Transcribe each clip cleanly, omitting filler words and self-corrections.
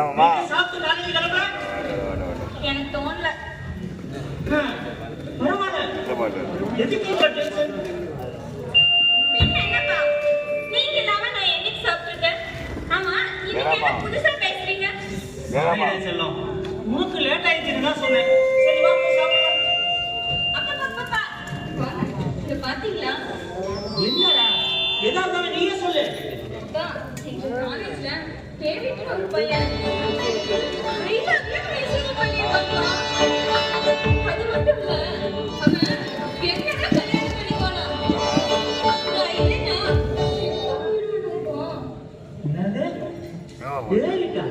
ஆமாமா சாப்பிட்டு காலேஜ் கிளம்புற எனக்கு தோணல. பரவாயில்ல எதுக்கு இந்த டென்ஷன் பின்ன என்னப்பா நீங்க இல்லாம நான் என்னைக்கு சாப்பிட்டுருக்கேன்? ஆமா இன்னைக்கு என்ன புதுசா பேசுறீங்க? செல்லம் உனக்கு லேட் ஆயிடுச்சுன்னு தான் சொன்னேன். சரி வா போய் சாப்பிடலாம். அப்பா இது பாத்தீங்களா? என்னடா ஏதாவது நீயே சொல்லு. அப்பா எங்க காலேஜ்ல டேவிட் ஒரு பையன் ஐ லவ் யூ பேசுற பையன் அப்பா. அது மட்டும் இல்ல அவன் என்னடா கல்யாணம் பண்ணிக்கோனா நான் இல்லைன்னா என்னது டேவிட்டா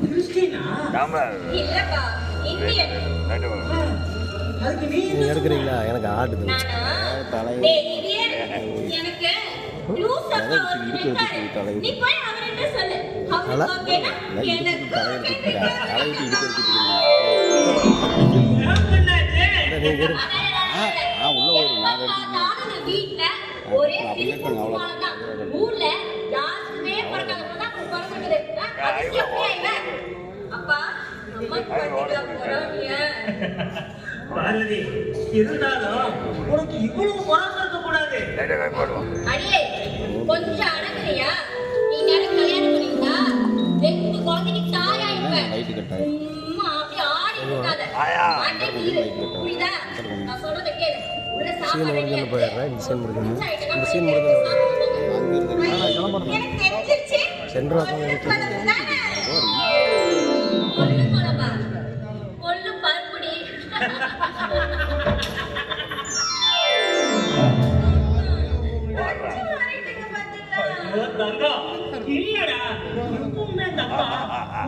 கிறிஸ்டினா இல்லப்பா இந்தியன். அதுக்கு நீ எடுக்கிறீங்களா? எனக்கு ஆடுது நானா தலைவர் டேய் இந்தியன் எனக்கு லூஸ் அப்பா இருக்காரு. நீ போய் அவர்கிட்ட சொல்லு. அவருக்கு ஓகேனா எனக்கு உள்ள ஒரு வீட்ல ஒரே ஊர்ல யாருமே பிறக்காதவங்க பிறந்திருக்குது. அப்பா அம்மா பாத்தீங்களா போறாங்க. பார்வதி இருந்தாலும் உனக்கு இவ்வளவு பொறாம இருக்க கூடாது. அடியே கொஞ்சம் அடங்குறியா? நீ நேரம் கல்யாணம் பண்ணிக்கிட்டா 2 குழந்தைக்கு தாயா இருப்பேன். அப்படி ஆடி இருக்காத. அன்னைக்கு இரு. புரியுதா? நான் சொல்றத கேளு. உள்ள சாப்பாடு ரெடியா இருக்கு. சீன் முடிஞ்சு எனக்கு தெரிஞ்சிருச்சு. சென்ட்ரா கொல்லு குழம்பா கொல்லு பருப்புடி. தங்கம் இல்லடா எப்பவுமே தப்பா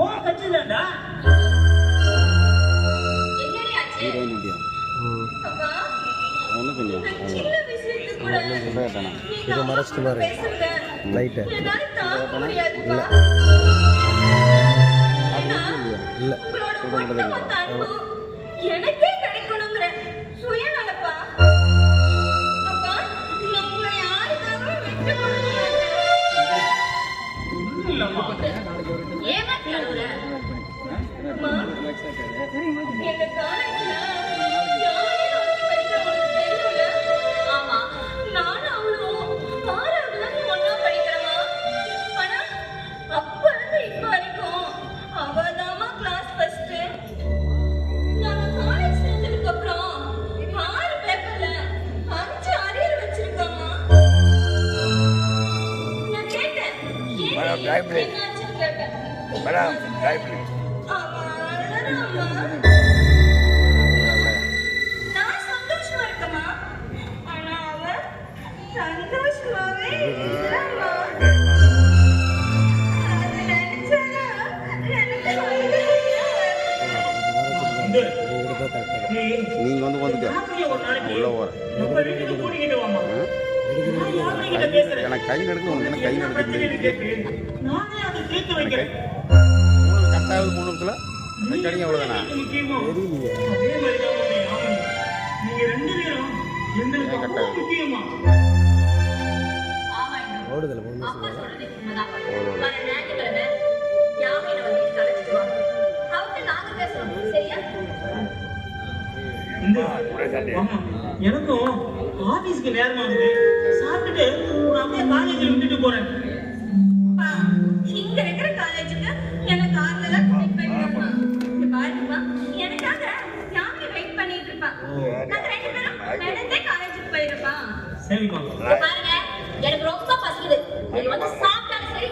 ஓ கட்சிதான்டா. என்னடி ஆச்சு? அப்பா ஒன்றும் கொஞ்சம் சின்ன விஷயத்துக்கு கூட இதை மறைச்சிட்டு பாரு லைட்டு என்னால தாங்க முடியாதுப்பா. இல்லை உங்களோட ஒட்டுமொத்த அன்பும் எனக்கே கிடைக்கணுங்கிற சுயநலப்பா. அப்பா நான் உங்களை யாருக்காகவும் விட்டு கொடுக்க மாட்டேன். ஏமாத்தி அழுகுற? அம்மா, எங்க காலேஜ்ல யாரையும் ஒருத்தி படிக்க உனக்கு தெரியும்ல? ஆமா, நானும் அவளும் 6வது தான் ஒண்ணா படிக்கிறோமா. ஆனா அப்ப இருந்து இப்ப வரைக்கும் அவதாமா கிளாஸ் ஃபர்ஸ்ட். நாங்க காலேஜ் சேர்ந்ததுக்கு அப்புறம் 6 பேப்பர்ல 5 அரியர் வச்சிருக்கோமா. நான் கேட்டேன் என்னாச்சுன்னு கேட்டேன். அவன் அழறாமா. நான் சந்தோஷமா இருக்கமா. ஆனா அவன் சந்தோஷமாவே இல்லம்மா. அது நினைச்சானா எனக்கு அழுகையா வருது. நீங்கள் வந்துட்டு ராத்திரியை ஒரு நாளைக்கு உள்ள போகிற நம்ம வீட்டுக்கு கூட்டிக்கிட்டு வாமா. நான் யாருக்கிட்ட பேசுறேன்? எனக்கு கை நடுக்கு உங்களுக்கு என்ன கை என்ன பிரச்சனைன்னு நடுக்கு கேட்டு நானே அதை தீர்த்து வைக்கிறேன். கட்டாவது 3 நிமிஷத்தில் கடிங்க அவ்வளோதானா முக்கியமா அதே மாதிரிதான் உன்னை ஆகணும். நீங்க 2 பேரும் எங்களுக்கு அவ்வளவு முக்கியமா. ஆமா இன்னும் ஓடுதல் அப்பா சொல்றது உண்மைதான். வர ஞாயிற்றுக்கிழமை யாமினை வந்து கலைச்சிட்டு வாங்க. அவர்கிட்ட நாங்க பேசுறோம். சரியா? ஆமா, எனக்கும் ஆபீஸ்க்கு நேரம் ஆகுது. சாப்பிட்டுட்டு உன்னை அப்படியே காலேஜில் விட்டுட்டு போறேன். அப்பா, இங்க இருக்கிற காலேஜுக்கு எனக்கு ஆறுதலா வெயிட் பண்ணிடுறப்பா. இங்க பாருங்கப்பா, எனக்காக யாமினி வெயிட் பண்ணிட்டு இருப்பா. நாங்க 2 பேரும் நடந்தே காலேஜுக்கு போயிருப்பா. சரிம்மா. பாருங்க, எனக்கு ரொம்ப பசிக்குது. நீங்க வந்து சாப்பிட்டாலும் சரி